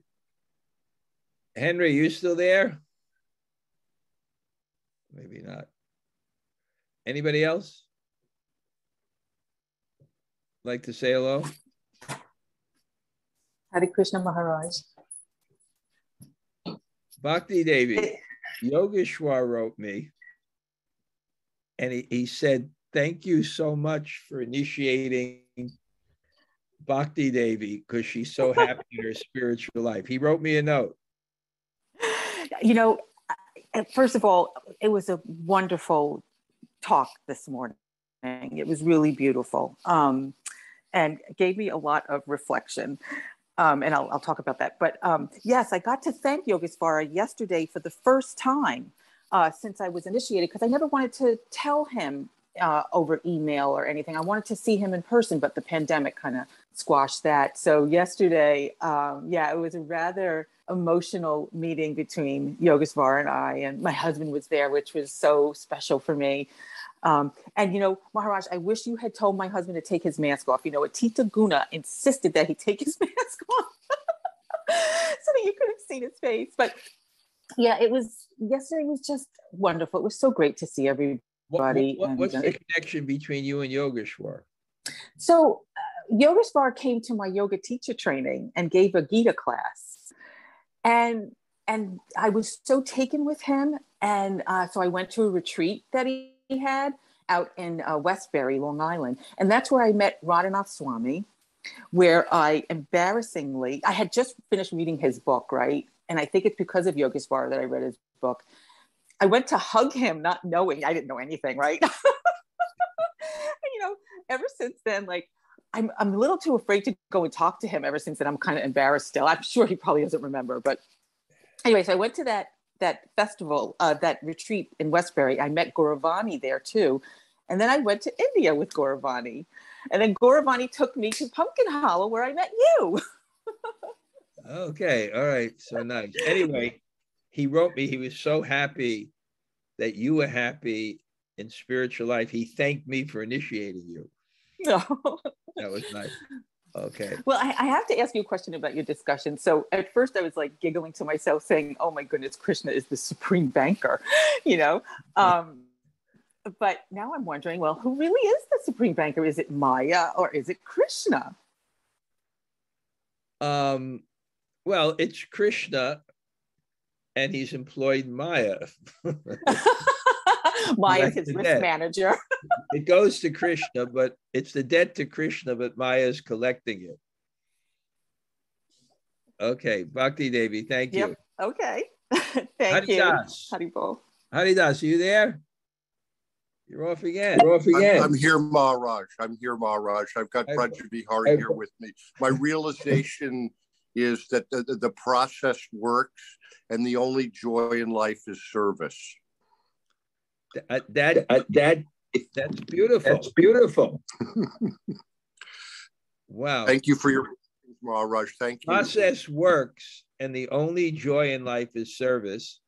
Henry, you still there? Maybe not. Anybody else like to say hello? Hare Krishna, Mahārāja. Bhakti Devi, Yogeshwar wrote me, and he said, thank you so much for initiating Bhakti Devi because she's so happy in her spiritual life. He wrote me a note. You know, first of all, it was a wonderful talk this morning. It was really beautiful and gave me a lot of reflection. And I'll talk about that. But yes, I got to thank Yogeshwara yesterday for the first time since I was initiated, because I never wanted to tell him over email or anything. I wanted to see him in person, but the pandemic kind of squashed that. So yesterday, it was a rather emotional meeting between Yogeshwara and I, and my husband was there, which was so special for me. And, you know, Mahārāja, I wish you had told my husband to take his mask off. You know, Atita Guna insisted that he take his mask off so that you could have seen his face. But yeah, yesterday was just wonderful. It was so great to see everybody. What's the connection between you and Yogeshwar? So Yogeshwar came to my yoga teacher training and gave a Gita class. And I was so taken with him. And so I went to a retreat that he had out in Westbury, Long Island. And that's where I met Radhanath Swami, where I had just finished reading his book, right? And I think it's because of Yogeshwara that I read his book. I went to hug him, not knowing, I didn't know anything, right? And, you know, ever since then, like, I'm a little too afraid to go and talk to him ever since then. I'm kind of embarrassed still. I'm sure he probably doesn't remember. But anyway, so I went to that festival, that retreat in Westbury. I met Gauravani there too. And then I went to India with Gauravani. And then Gauravani took me to Pumpkin Hollow where I met you. Okay, all right, so nice. Anyway, he wrote me, he was so happy that you were happy in spiritual life. He thanked me for initiating you. No. That was nice. Okay. Well, I have to ask you a question about your discussion. So at first I was like giggling to myself saying, oh my goodness, Krishna is the supreme banker, you know? But now I'm wondering, well, who really is the supreme banker? Is it Maya or is it Krishna? Well, it's Krishna and he's employed Maya. Maya is his risk manager. It goes to Krishna, but it's the debt to Krishna, but Maya is collecting it. Okay, Bhakti Devi, thank you. Okay, thank Haridas. you. Haribol. Haridas, are you there? You're off again. I'm here, Mahārāja. I've got Braja Bihari here with me. My realization is that the process works and the only joy in life is service. That's beautiful. Wow. Thank you for your Mahārāja. Thank you. Process works and the only joy in life is service.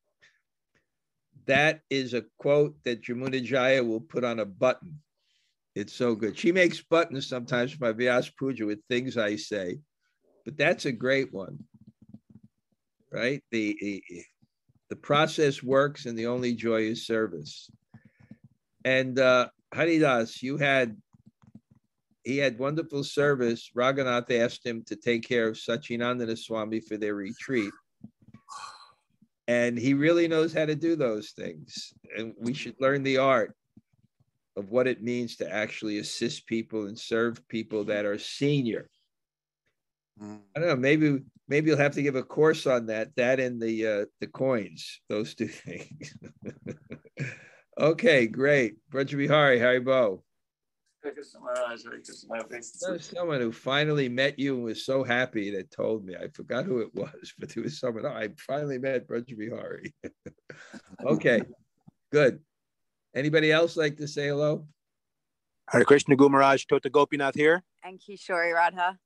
That is a quote that Jamuna Jaya will put on a button. It's so good. She makes buttons sometimes for my Vyas Puja with things I say, but that's a great one, right? The process works and the only joy is service. And Haridas, he had wonderful service. Raghunath asked him to take care of Sachinandana Swami for their retreat. And he really knows how to do those things. And we should learn the art of what it means to actually assist people and serve people that are senior. I don't know, maybe you'll have to give a course on that and the coins, those two things. Okay, great. Braja Bihari, Haribo. There's someone who finally met you and was so happy that told me. I forgot who it was, but there was someone. Oh, I finally met Braj Bihari. Okay, good. Anybody else like to say hello? Hare Krishna, Gumaraj, Tota Gopinath here. And Kishori Radha.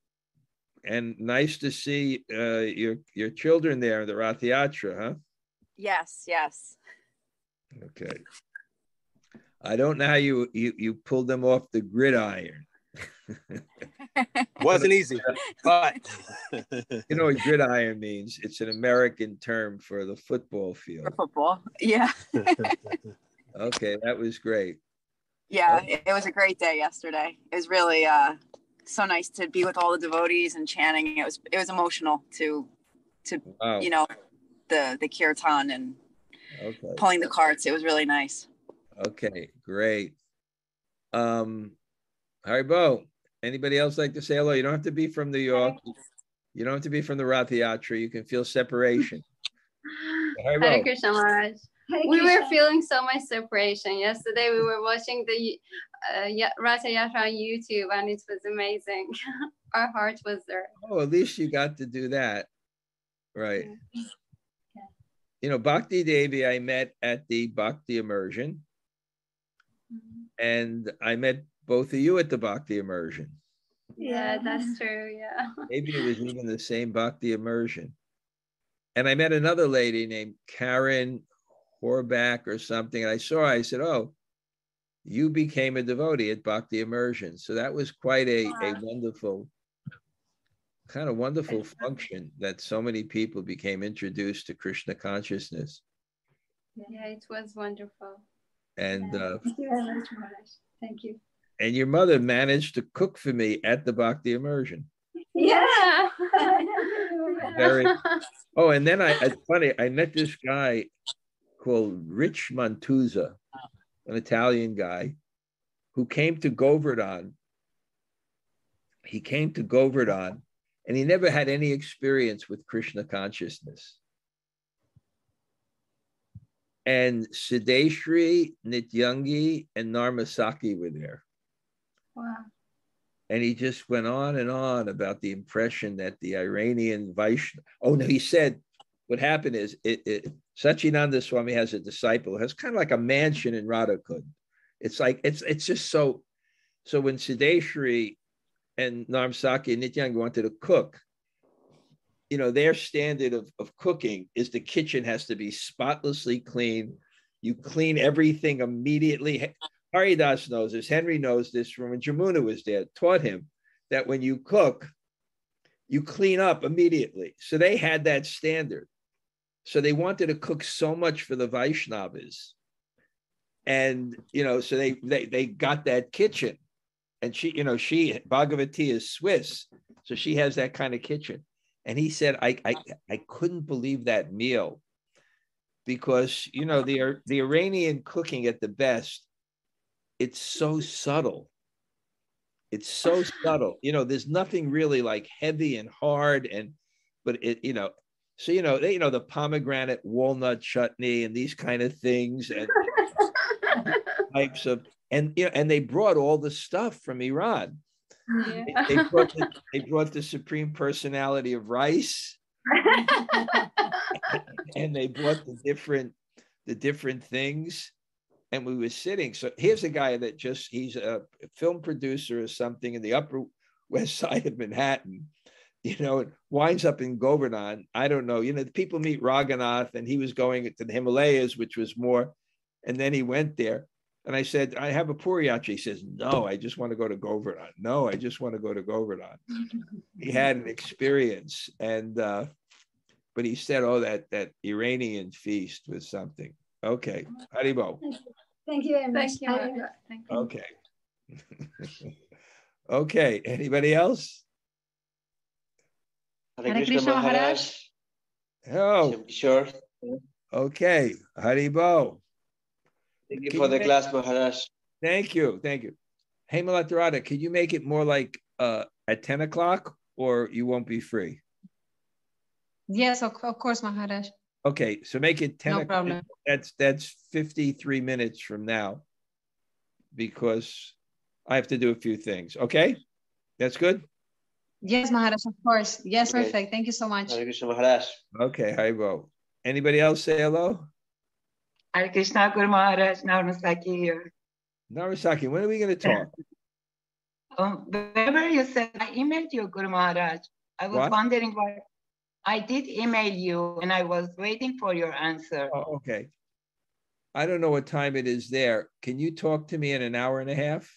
And nice to see your children there in the Ratha Yatra, huh? Yes, yes. Okay. I don't know how you pulled them off the gridiron. Wasn't easy, but you know what gridiron means? It's an American term for the football field. For football, yeah. Okay, that was great. Yeah, it was a great day yesterday. It was really so nice to be with all the devotees and chanting. It was emotional to wow. You know, the kirtan and pulling the carts. It was really nice. Okay, great. Haribo, anybody else like to say hello? You don't have to be from New York. You don't have to be from the Ratha Yatra. You can feel separation. Hare Krishna Maharaj. We were feeling so much separation. Yesterday we were watching the Ratha Yatra on YouTube and it was amazing. Our heart was there. Oh, at least you got to do that. Right. Yeah. You know, Bhakti Devi, I met at the Bhakti immersion. And I met both of you at the Bhakti immersion. Yeah, that's true. Yeah. Maybe it was even the same Bhakti immersion. And I met another lady named Karen Horback or something. And I saw her, I said, oh, you became a devotee at Bhakti immersion. So that was quite a wonderful, kind of wonderful function that so many people became introduced to Krishna consciousness. Yeah, it was wonderful. And thank you very much, Maharaj. Thank you. And your mother managed to cook for me at the Bhakti immersion. Yeah. Oh, and then it's funny, I met this guy called Rich Mantuza, an Italian guy who came to Govardhan. He came to Govardhan and he never had any experience with Krishna consciousness. And Siddheshri, Nityangi, and Narmasaki were there. Wow. And he just went on and on about the impression that the Iranian Vaishnava. Oh no, he said what happened is Satchidananda Swami has a disciple who has kind of like a mansion in Radhakund. It's like it's just so when Siddheshri and Narmasaki and Nityangi wanted to cook, you know, their standard of cooking is the kitchen has to be spotlessly clean. You clean everything immediately. Haridas knows this. Henry knows this from when Jamuna was there, taught him that when you cook, you clean up immediately. So they had that standard. So they wanted to cook so much for the Vaishnavas. And, you know, so they got that kitchen. And she, you know, Bhagavati is Swiss. So she has that kind of kitchen. And he said, I couldn't believe that meal because, you know, the Iranian cooking at the best, it's so subtle. It's so subtle. You know, there's nothing really like heavy and hard but it, you know, so, you know, the pomegranate walnut chutney and these kind of things and types of, and, you know, and they brought all the stuff from Iran. Yeah. They brought the Supreme Personality of rice, and they brought the different things. And we were sitting. So here's a guy that he's a film producer or something in the Upper West Side of Manhattan. You know, it winds up in Govardhan. I don't know. You know, the people meet Raghunath, and he was going to the Himalayas, which was more. And then he went there. And I said, I have a Puri Yatra. He says, no, I just want to go to Govardhan. No, I just want to go to Govardhan. He had an experience. And, but he said, oh, that Iranian feast was something. Okay. Haribo. Thank you very much. Thank you. Okay. Okay. Anybody else? Hare Krishna Maharaj. Oh. Sure. Okay. Haribo. Thank you for the class, Maharaj. Thank you. Thank you. Hey, Malatarada, could you make it more like at 10 o'clock or you won't be free? Yes, of course, Maharaj. Okay, so make it 10 no o'clock. Problem. That's 53 minutes from now because I have to do a few things. Okay, that's good. Yes, Maharaj, of course. Yes, Okay. perfect. Thank you so much. Hare Krishna Maharaj. Okay, Haribo. Anybody else say hello? Hare Krishna, Guru Maharaj, Narmasaki here. Narasaki, when are we going to talk? Whenever you said, I emailed you, Guru Maharaj. I was wondering why. I did email you and I was waiting for your answer. Oh, okay. I don't know what time it is there. Can you talk to me in an hour and a half?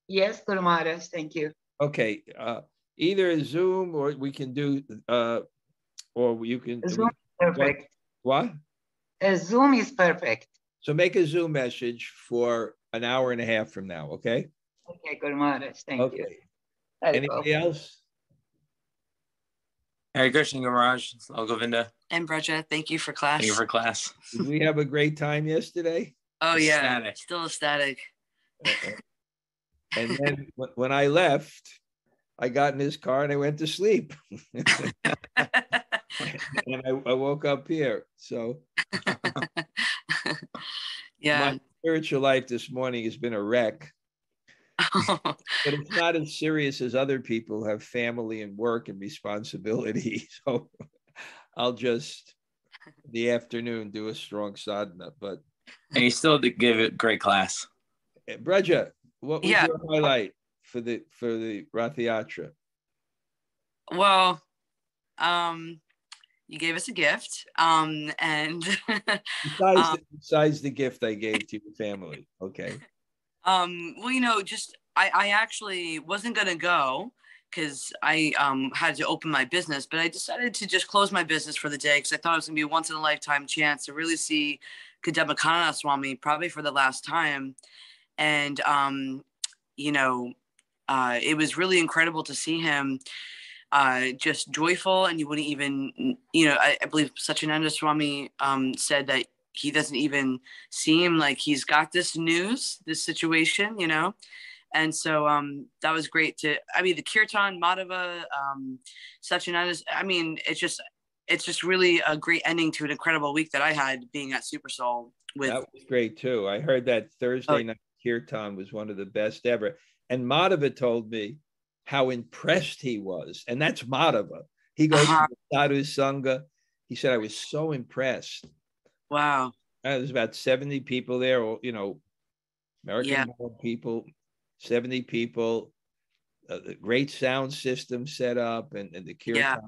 Yes, Guru Maharaj, thank you. Okay, either a Zoom or we can do, or you can. Zoom is perfect. What? Zoom is perfect. So make a Zoom message for an hour and a half from now, okay? Okay, Guru Maharaj, thank you. Anybody else? Hare Krishna, Guru Maharaj. I'll Govinda. And Braja, thank you for class. Thank you for class. Did we have a great time yesterday? Oh, yeah. Ecstatic. Still ecstatic. And then when I left, I got in his car and I went to sleep. And I woke up here. So yeah, my spiritual life this morning has been a wreck. But it's not as serious as other people who have family and work and responsibility. So I'll just the afternoon do a strong sadhana. But and you still did give it great class. Braja, what was your highlight for the Ratha Yatra? Well, you gave us a gift, and besides the gift I gave to your family, okay. Well, you know, just I actually wasn't gonna go because I had to open my business, but I decided to just close my business for the day because I thought it was gonna be a once in a lifetime chance to really see Deva-Gosvāmī Swami probably for the last time, and you know, it was really incredible to see him just joyful, and you wouldn't even, you know, I believe Satchidananda Swami said that he doesn't even seem like he's got this situation, you know. And so that was great I mean, the Kirtan, Madhava, Satchidananda, I mean, it's just really a great ending to an incredible week that I had being at Super Soul with. That was great too. I heard that Thursday night Kirtan was one of the best ever. And Madhava told me how impressed he was. And that's Madhava. He goes to the Sadhu Sanga. He said, I was so impressed. Wow. There's about 70 people there, you know, American people, 70 people, the great sound system set up and the Kirtan.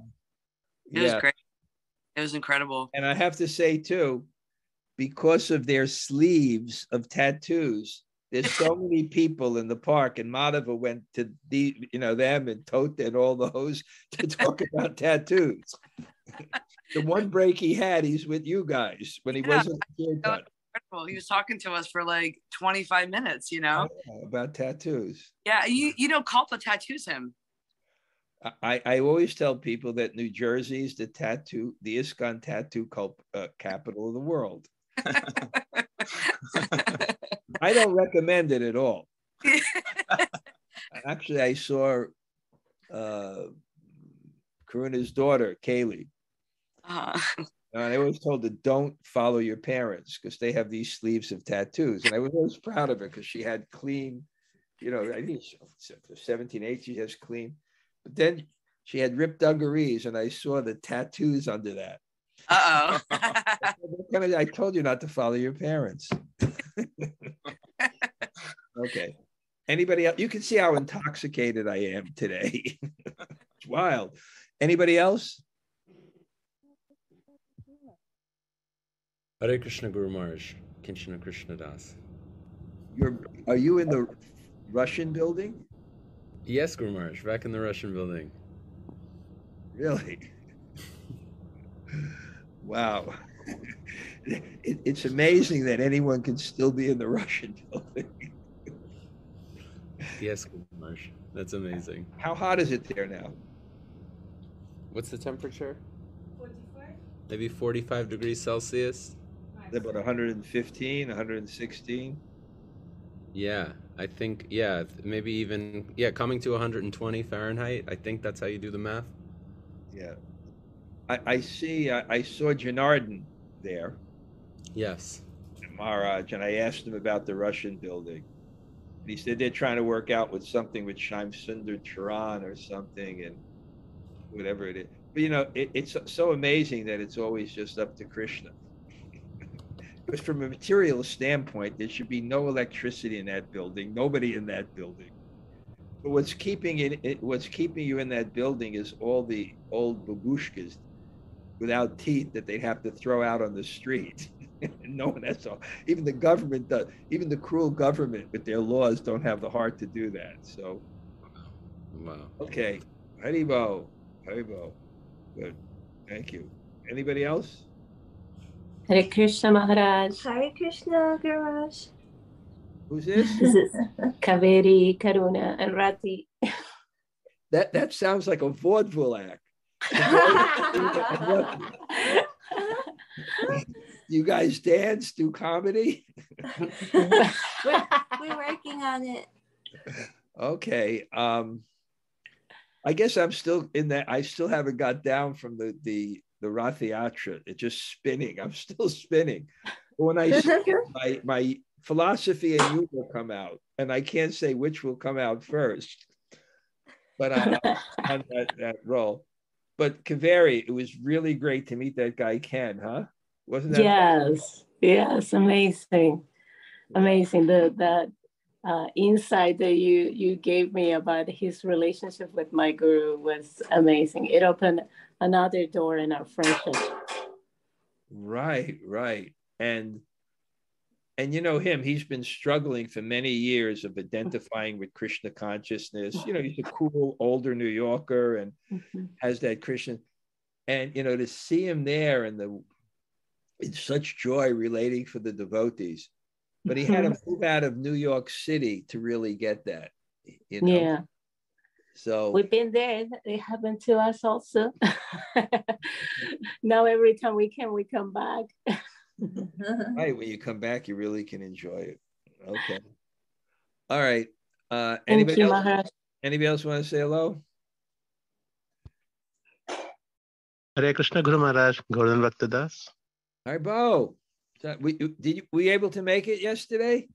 It was great. It was incredible. And I have to say too, because of their sleeves of tattoos, there's so many people in the park, and Madhava went to them and Tota and all those to talk about tattoos. The one break he had, he's with you guys when he wasn't incredible. He was talking to us for like 25 minutes, you know, about tattoos. Yeah, you know, Kalpa tattoos him. I always tell people that New Jersey is the ISKCON tattoo capital of the world. I don't recommend it at all. Actually, I saw Karuna's daughter, Kaylee. And I always told her, don't follow your parents because they have these sleeves of tattoos. And I was always proud of her because she had clean, you know, I think 17, 18, she has clean. But then she had ripped dungarees and I saw the tattoos under that. I told you not to follow your parents. Okay. Anybody else? You can see how intoxicated I am today. It's wild. Anybody else? Hare Krishna Guru Maharaj, Kinshana Krishna Das. Are you in the Russian building? Yes, Guru Maharaj, back in the Russian building. Really? Wow. It's amazing that anyone can still be in the Russian building. Yes, Guru Maharaj, that's amazing. How hot is it there now? What's the temperature? 45. Maybe 45 degrees Celsius. About 115, 116. Yeah, I think, maybe even, coming to 120 Fahrenheit. I think that's how you do the math. Yeah. I saw Janardhan there. Yes. Mahārāja, and I asked him about the Russian building. He said they're trying to work out with something with Shyam Sundar Charan or something, and whatever it is. But you know, it's so amazing that it's always just up to Krishna. Because from a material standpoint, there should be no electricity in that building, nobody in that building. But what's keeping you in that building is all the old babushkas without teeth that they'd have to throw out on the street. No one has all. Even the government does. Even the cruel government with their laws don't have the heart to do that. So, wow. Okay, Haribo, Haribo, good, thank you. Anybody else? Hare Krishna Maharaj. Hare Krishna, Garaj. Who's this? This is Kaveri, Karuna, and Rati. That sounds like a vaudeville act. You guys dance, do comedy? We're working on it. Okay. I guess I'm still in that. I still haven't got down from the Ratha Yatra. It's just spinning. I'm still spinning. When I my philosophy and you will come out, and I can't say which will come out first. But I'm on that roll. But Kaveri, it was really great to meet that guy Ken, huh? Wasn't that? Yes, amazing. That insight that you gave me about his relationship with my guru was amazing. It opened another door in our friendship. Right. And you know him, he's been struggling for many years of identifying with Krishna consciousness. You know, he's a cool older New Yorker and has that Krishna. And, you know, to see him there and it's such joy relating for the devotees. But he had to move out of New York City to really get that, you know? Yeah. So we've been there. It happened to us also. Now every time we can, we come back. Right, when you come back, you really can enjoy it. Okay. All right. Anybody else want to say hello? Hare Krishna Guru Maharaj, Gordon Bhaktadas. Hi, Bo. Were you able to make it yesterday?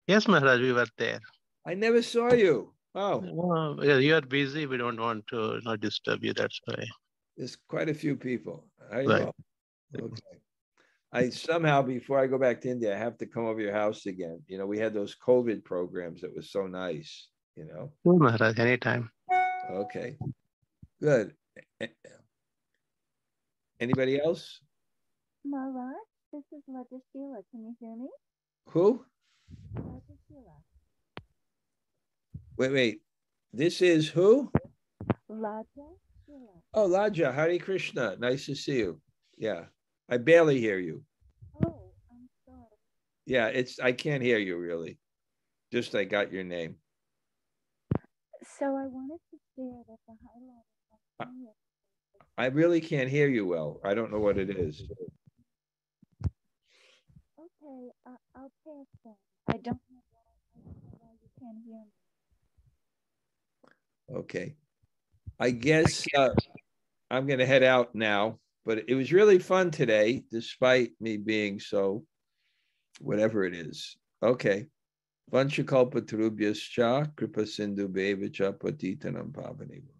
Yes, Maharaj, we were there. I never saw you. Oh. Well, you are busy. We don't want to not disturb you. That's why. There's quite a few people. I Right. know. Okay. I somehow, before I go back to India, I have to come over your house again. You know, we had those COVID programs that was so nice, you know. Sure, Maharaj, anytime. Okay. Good. Anybody else? Maharaj, this is Śrīla. Can you hear me? Who? Śrīla. Wait. This is who? Śrīla. Oh, Laja. Hare Krishna. Nice to see you. Yeah. I barely hear you. Oh, I'm sorry. Yeah, I can't hear you really. Just I got your name. So I wanted to share that the highlight of I really can't hear you well. I don't know what it is. Okay, I'll pass that. I don't know why you can't hear me. Okay. I guess I'm going to head out now, but it was really fun today, despite me being so, whatever it is. Okay. Vanchakalpatarubhyascha kripa sindhu bheva cha patitanam pavaneva.